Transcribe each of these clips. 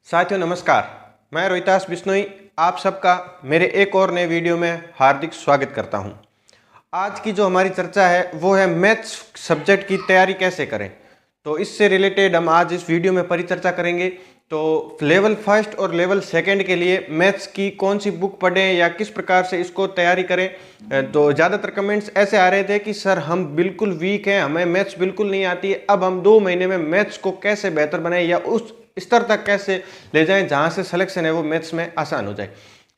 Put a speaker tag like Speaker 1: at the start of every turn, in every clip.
Speaker 1: साथियों नमस्कार, मैं रोहितास बिश्नोई आप सबका मेरे एक और नए वीडियो में हार्दिक स्वागत करता हूं। आज की जो हमारी चर्चा है वो है मैथ्स सब्जेक्ट की तैयारी कैसे करें। तो इससे रिलेटेड हम आज इस वीडियो में परिचर्चा करेंगे। तो लेवल फर्स्ट और लेवल सेकंड के लिए मैथ्स की कौन सी बुक पढ़ें या किस प्रकार से इसको तैयारी करें। तो ज़्यादातर कमेंट्स ऐसे आ रहे थे कि सर हम बिल्कुल वीक हैं, हमें मैथ्स बिल्कुल नहीं आती है, अब हम 2 महीने में मैथ्स को कैसे बेहतर बनाएं या उस स्तर तक कैसे ले जाएं जहां से सिलेक्शन है वो मैथ्स में आसान हो जाए।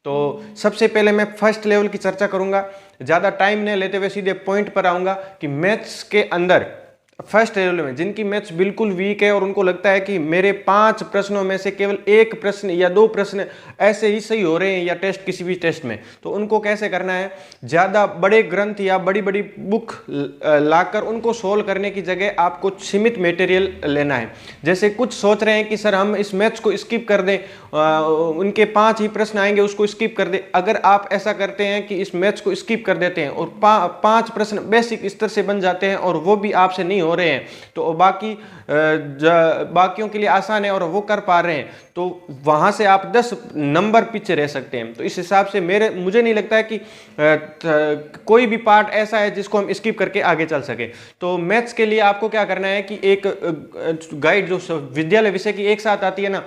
Speaker 1: तो सबसे पहले मैं फर्स्ट लेवल की चर्चा करूंगा, ज़्यादा टाइम नहीं लेते हुए सीधे पॉइंट पर आऊंगा कि मैथ्स के अंदर फर्स्ट लेवल में जिनकी मैथ्स बिल्कुल वीक है और उनको लगता है कि मेरे 5 प्रश्नों में से केवल 1 प्रश्न या 2 प्रश्न ऐसे ही सही हो रहे हैं या टेस्ट किसी भी टेस्ट में, तो उनको कैसे करना है। ज़्यादा बड़े ग्रंथ या बड़ी बड़ी बुक लाकर उनको सोल्व करने की जगह आपको सीमित मटेरियल लेना है। जैसे कुछ सोच रहे हैं कि सर हम इस मैथ्स को स्किप कर दें, उनके 5 ही प्रश्न आएंगे उसको स्किप कर दें। अगर आप ऐसा करते हैं कि इस मैथ्स को स्किप कर देते हैं और 5 प्रश्न बेसिक स्तर से बन जाते हैं और वो भी आपसे नहीं हो रहे हैं, तो बाकियों के लिए आसान है और वो कर पा रहे हैं, तो वहां से आप 10 नंबर पीछे रह सकते हैं। तो इस हिसाब से मुझे नहीं लगता है कि कोई भी पार्ट ऐसा है जिसको हम स्किप करके आगे चल सके। तो मैथ्स के लिए आपको क्या करना है कि एक गाइड जो विद्यालय विषय की एक साथ आती है ना,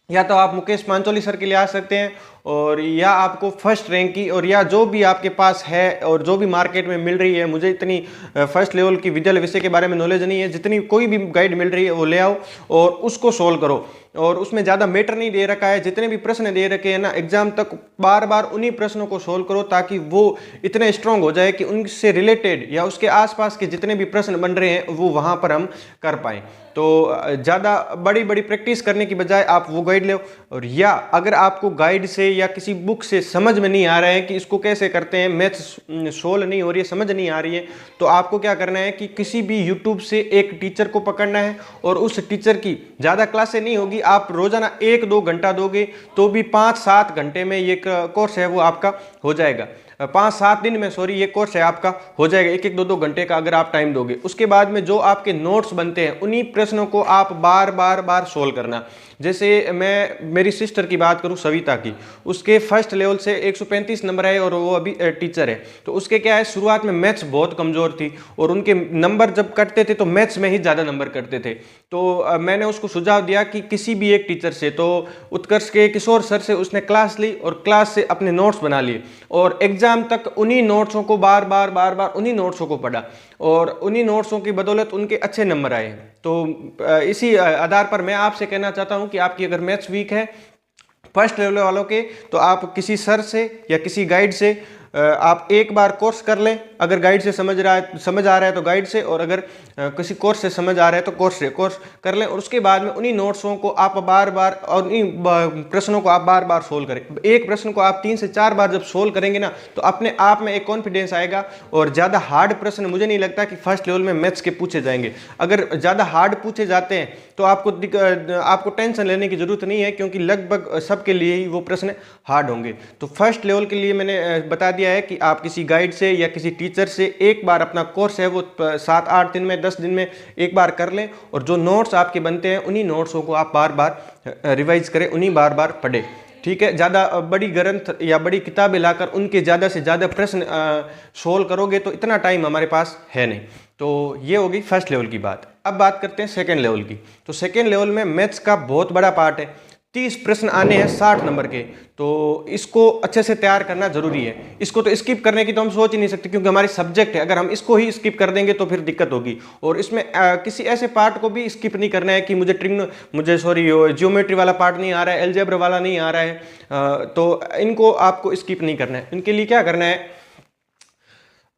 Speaker 1: या तो आप मुकेश पांचोली सर के लिए आ सकते हैं, और या आपको फर्स्ट रैंक की और या जो भी आपके पास है और जो भी मार्केट में मिल रही है। मुझे इतनी फर्स्ट लेवल की विद्यालय विषय के बारे में नॉलेज नहीं है, जितनी कोई भी गाइड मिल रही है वो ले आओ और उसको सोल्व करो। और उसमें ज़्यादा मैटर नहीं दे रखा है, जितने भी प्रश्न दे रखे हैं ना एग्जाम तक बार बार उन्हीं प्रश्नों को सोल्व करो, ताकि वो इतने स्ट्रांग हो जाए कि उनसे रिलेटेड या उसके आसपास के जितने भी प्रश्न बन रहे हैं वो वहाँ पर हम कर पाएँ। तो ज़्यादा बड़ी बड़ी प्रैक्टिस करने की बजाय आप वो गाइड लो। और या अगर आपको गाइड से या किसी बुक से समझ में नहीं आ रहा है कि इसको कैसे करते हैं, मैथ्स सोल्व नहीं हो रही है, समझ नहीं आ रही है, तो आपको क्या करना है कि किसी भी यूट्यूब से एक टीचर को पकड़ना है और उस टीचर की ज़्यादा क्लासें नहीं होगी, आप रोजाना 1-2 घंटा दोगे तो भी 5-7 घंटे में ये कोर्स है वो आपका हो जाएगा। 5-7 दिन में ये कोर्स है आपका हो जाएगा, 1-1, 2-2 घंटे का अगर आप टाइम दोगे। उसके बाद में जो आपके नोट्स बनते हैं उन्हीं प्रश्नों को आप बार बार सोल्व करना। जैसे मैं मेरी सिस्टर की बात करूं सविता की, उसके फर्स्ट लेवल से 135 नंबर आए और वो अभी टीचर है। तो उसके क्या है, शुरुआत में मैथ्स बहुत कमजोर थी और उनके नंबर जब कटते थे तो मैथ्स में ही ज़्यादा नंबर कटते थे। तो मैंने उसको सुझाव दिया कि किसी भी एक टीचर से, तो उत्कर्ष के किशोर सर से उसने क्लास ली और क्लास से अपने नोट्स बना लिए और एग्जाम तक उन्हीं नोट्सों को बार बार उन्हीं नोट्सों को पढ़ा और उन्हीं नोट्सों की बदौलत उनके अच्छे नंबर आए। तो इसी आधार पर मैं आपसे कहना चाहता हूं कि आपकी अगर मैथ्स वीक है फर्स्ट लेवल वालों के, तो आप किसी सर से या किसी गाइड से आप एक बार कोर्स कर लें। अगर गाइड से समझ आ रहा है तो गाइड से, और अगर किसी कोर्स से समझ आ रहा है तो कोर्स से कोर्स कर लें। और उसके बाद में उन्हीं नोट्सों को आप बार बार और उन्हीं प्रश्नों को आप बार बार सोल्व करें। एक प्रश्न को आप 3 से 4 बार जब सोल्व करेंगे ना, तो अपने आप में एक कॉन्फिडेंस आएगा और ज़्यादा हार्ड प्रश्न मुझे नहीं लगता कि फर्स्ट लेवल में मैथ्स के पूछे जाएंगे। अगर ज़्यादा हार्ड पूछे जाते हैं तो आपको टेंशन लेने की जरूरत नहीं है, क्योंकि लगभग सबके लिए ही वो प्रश्न हार्ड होंगे। तो फर्स्ट लेवल के लिए मैंने बता दिया है कि आप किसी गाइड से या किसी टीचर से एक बार अपना कोर्स है वो 7-8 दिन में 10 दिन में एक बार कर लें, और जो नोट्स आपके बनते हैं उन्हीं नोट्सों को आप बार बार रिवाइज करें, उन्हीं बार बार पढ़ें। ठीक है, ज़्यादा बड़ी ग्रंथ या बड़ी किताबें लाकर उनके ज़्यादा से ज़्यादा प्रश्न सोल्व करोगे तो इतना टाइम हमारे पास है नहीं। तो ये होगी फर्स्ट लेवल की बात। अब बात करते हैं सेकेंड लेवल की। तो सेकेंड लेवल में मैथ्स का बहुत बड़ा पार्ट है, 30 प्रश्न आने हैं 60 नंबर के, तो इसको अच्छे से तैयार करना जरूरी है। इसको तो स्किप करने की तो हम सोच ही नहीं सकते, क्योंकि हमारी सब्जेक्ट है। अगर हम इसको ही स्किप कर देंगे तो फिर दिक्कत होगी। और इसमें किसी ऐसे पार्ट को भी स्किप नहीं करना है कि मुझे ज्योमेट्री वाला पार्ट नहीं आ रहा है, अलजेब्रा वाला नहीं आ रहा है, तो इनको आपको स्किप नहीं करना है। इनके लिए क्या करना है,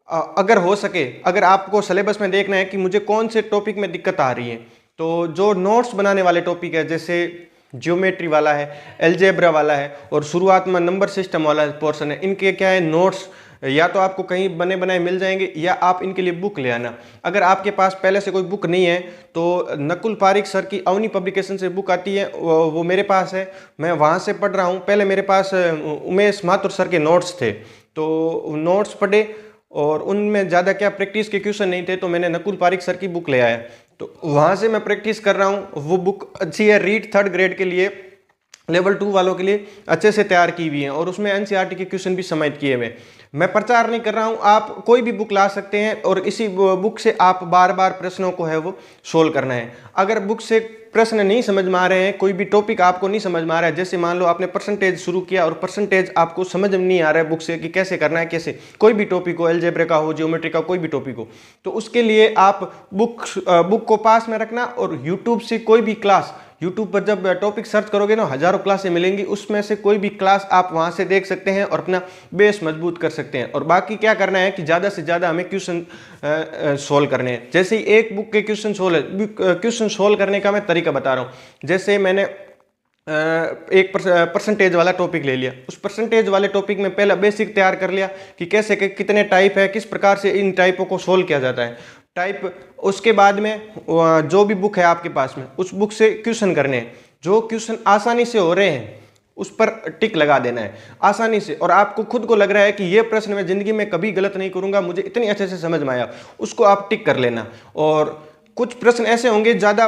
Speaker 1: अगर हो सके, अगर आपको सिलेबस में देखना है कि मुझे कौन से टॉपिक में दिक्कत आ रही है, तो जो नोट्स बनाने वाले टॉपिक है, जैसे ज्योमेट्री वाला है, अलजेब्रा वाला है और शुरुआत में नंबर सिस्टम वाला पोर्शन है, इनके क्या है नोट्स या तो आपको कहीं बने बनाए मिल जाएंगे या आप इनके लिए बुक ले आना। अगर आपके पास पहले से कोई बुक नहीं है तो नकुल पारिक सर की अवनी पब्लिकेशन से बुक आती है, वो मेरे पास है, मैं वहाँ से पढ़ रहा हूँ। पहले मेरे पास उमेश माथुर सर के नोट्स थे, तो नोट्स पढ़े और उनमें ज़्यादा क्या प्रैक्टिस के क्वेश्चन नहीं थे, तो मैंने नकुल पारिक सर की बुक ले आया, तो वहाँ से मैं प्रैक्टिस कर रहा हूँ। वो बुक अच्छी है, रीड 3rd ग्रेड के लिए लेवल 2 वालों के लिए अच्छे से तैयार की हुई है और उसमें एनसीईआरटी के क्वेश्चन भी समाहित किए हुए। मैं प्रचार नहीं कर रहा हूं, आप कोई भी बुक ला सकते हैं और इसी बुक से आप बार बार प्रश्नों को है वो सोल्व करना है। अगर बुक से प्रश्न नहीं समझ में आ रहे हैं, कोई भी टॉपिक आपको नहीं समझ में आ रहा है, जैसे मान लो आपने परसेंटेज शुरू किया और परसेंटेज आपको समझ में नहीं आ रहा है बुक से कि कैसे करना है, कैसे कोई भी टॉपिक हो, अलजेब्रा का हो, ज्योमेट्री का कोई भी टॉपिक हो, तो उसके लिए आप बुक को पास में रखना और यूट्यूब से कोई भी क्लास, यूट्यूब पर जब टॉपिक सर्च करोगे ना हजारों क्लासें मिलेंगी, उसमें से कोई भी क्लास आप वहां से देख सकते हैं और अपना बेस मजबूत कर सकते हैं। और बाकी क्या करना है कि ज़्यादा से ज़्यादा हमें क्वेश्चन सोल्व करने हैं। जैसे ही एक बुक के क्वेश्चन सोल्व करने का मैं तरीका बता रहा हूँ। जैसे मैंने एक परसेंटेज वाला टॉपिक ले लिया, उस परसेंटेज वाले टॉपिक में पहला बेसिक तैयार कर लिया कि कैसे कितने टाइप है, किस प्रकार से इन टाइपों को सोल्व किया जाता है टाइप। उसके बाद में जो भी बुक है आपके पास में, उस बुक से क्वेश्चन करने हैं, जो क्वेश्चन आसानी से हो रहे हैं उस पर टिक लगा देना है आसानी से। और आपको खुद को लग रहा है कि ये प्रश्न मैं जिंदगी में कभी गलत नहीं करूंगा, मुझे इतनी अच्छे से समझ में आया, उसको आप टिक कर लेना। और कुछ प्रश्न ऐसे होंगे ज़्यादा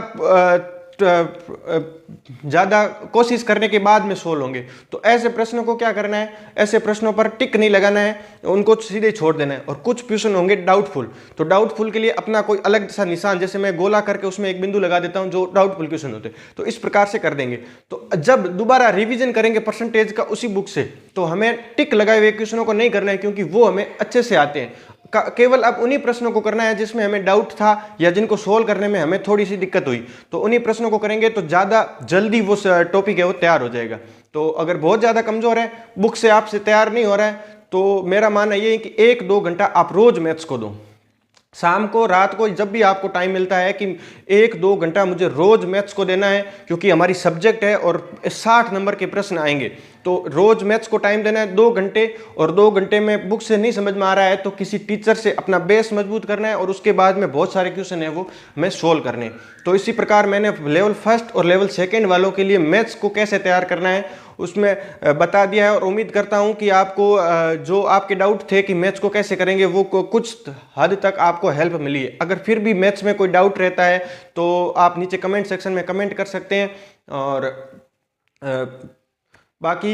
Speaker 1: कोशिश करने के बाद में सोल्व होंगे, तो ऐसे प्रश्नों को क्या करना है, ऐसे प्रश्नों पर टिक नहीं लगाना है, उनको सीधे छोड़ देना है। और कुछ क्वेश्चन होंगे डाउटफुल, तो डाउटफुल के लिए अपना कोई अलग सा निशान, जैसे मैं गोला करके उसमें एक बिंदु लगा देता हूं जो डाउटफुल क्वेश्चन होते हैं, तो इस प्रकार से कर देंगे। तो जब दोबारा रिवीजन करेंगे परसेंटेज का उसी बुक से, तो हमें टिक लगाए हुए क्वेश्चनों को नहीं करना है, क्योंकि वो हमें अच्छे से आते हैं। केवल अब उन्हीं प्रश्नों को करना है जिसमें हमें डाउट था या जिनको सोल्व करने में हमें थोड़ी सी दिक्कत हुई, तो उन्हीं प्रश्नों को करेंगे तो ज़्यादा जल्दी वो टॉपिक है वो तैयार हो जाएगा। तो अगर बहुत ज़्यादा कमज़ोर है, बुक से आपसे तैयार नहीं हो रहा है, तो मेरा मानना ये है कि 1-2 घंटा आप रोज़ मैथ्स को दो, शाम को, रात को, जब भी आपको टाइम मिलता है कि 1-2 घंटा मुझे रोज मैथ्स को देना है, क्योंकि हमारी सब्जेक्ट है और 60 नंबर के प्रश्न आएंगे, तो रोज मैथ्स को टाइम देना है 2 घंटे। और 2 घंटे में बुक से नहीं समझ में आ रहा है तो किसी टीचर से अपना बेस मजबूत करना है और उसके बाद में बहुत सारे क्वेश्चन है वो हमें सोल्व करने। तो इसी प्रकार मैंने लेवल 1 और लेवल 2 वालों के लिए मैथ्स को कैसे तैयार करना है उसमें बता दिया है। और उम्मीद करता हूं कि आपको जो आपके डाउट थे कि मैथ्स को कैसे करेंगे वो कुछ हद तक आपको हेल्प मिली है। अगर फिर भी मैथ्स में कोई डाउट रहता है तो आप नीचे कमेंट सेक्शन में कमेंट कर सकते हैं। और बाकी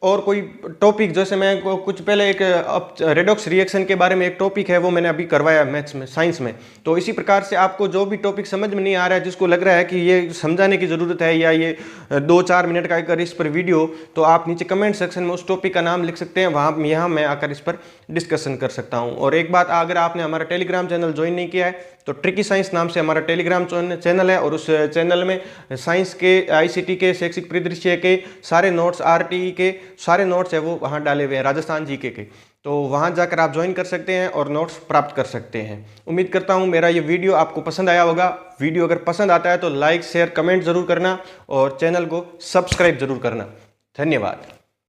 Speaker 1: और कोई टॉपिक, जैसे मैं कुछ पहले एक रेडॉक्स रिएक्शन के बारे में एक टॉपिक है वो मैंने अभी करवाया मैथ्स में, साइंस में। तो इसी प्रकार से आपको जो भी टॉपिक समझ में नहीं आ रहा है, जिसको लग रहा है कि ये समझाने की ज़रूरत है या ये 2-4 मिनट का अगर इस पर वीडियो, तो आप नीचे कमेंट सेक्शन में उस टॉपिक का नाम लिख सकते हैं, वहाँ यहाँ मैं आकर इस पर डिस्कशन कर सकता हूँ। और एक बात, अगर आपने हमारा टेलीग्राम चैनल ज्वाइन नहीं किया है तो ट्रिकी साइंस नाम से हमारा टेलीग्राम चैनल है, और उस चैनल में साइंस के, आईसीटी के, शैक्षिक परिदृश्य के सारे नोट्स, आरटीई के सारे नोट्स है वो वहाँ डाले हुए हैं, राजस्थान जीके के। तो वहाँ जाकर आप ज्वाइन कर सकते हैं और नोट्स प्राप्त कर सकते हैं। उम्मीद करता हूँ मेरा ये वीडियो आपको पसंद आया होगा। वीडियो अगर पसंद आता है तो लाइक, शेयर, कमेंट जरूर करना और चैनल को सब्सक्राइब जरूर करना। धन्यवाद।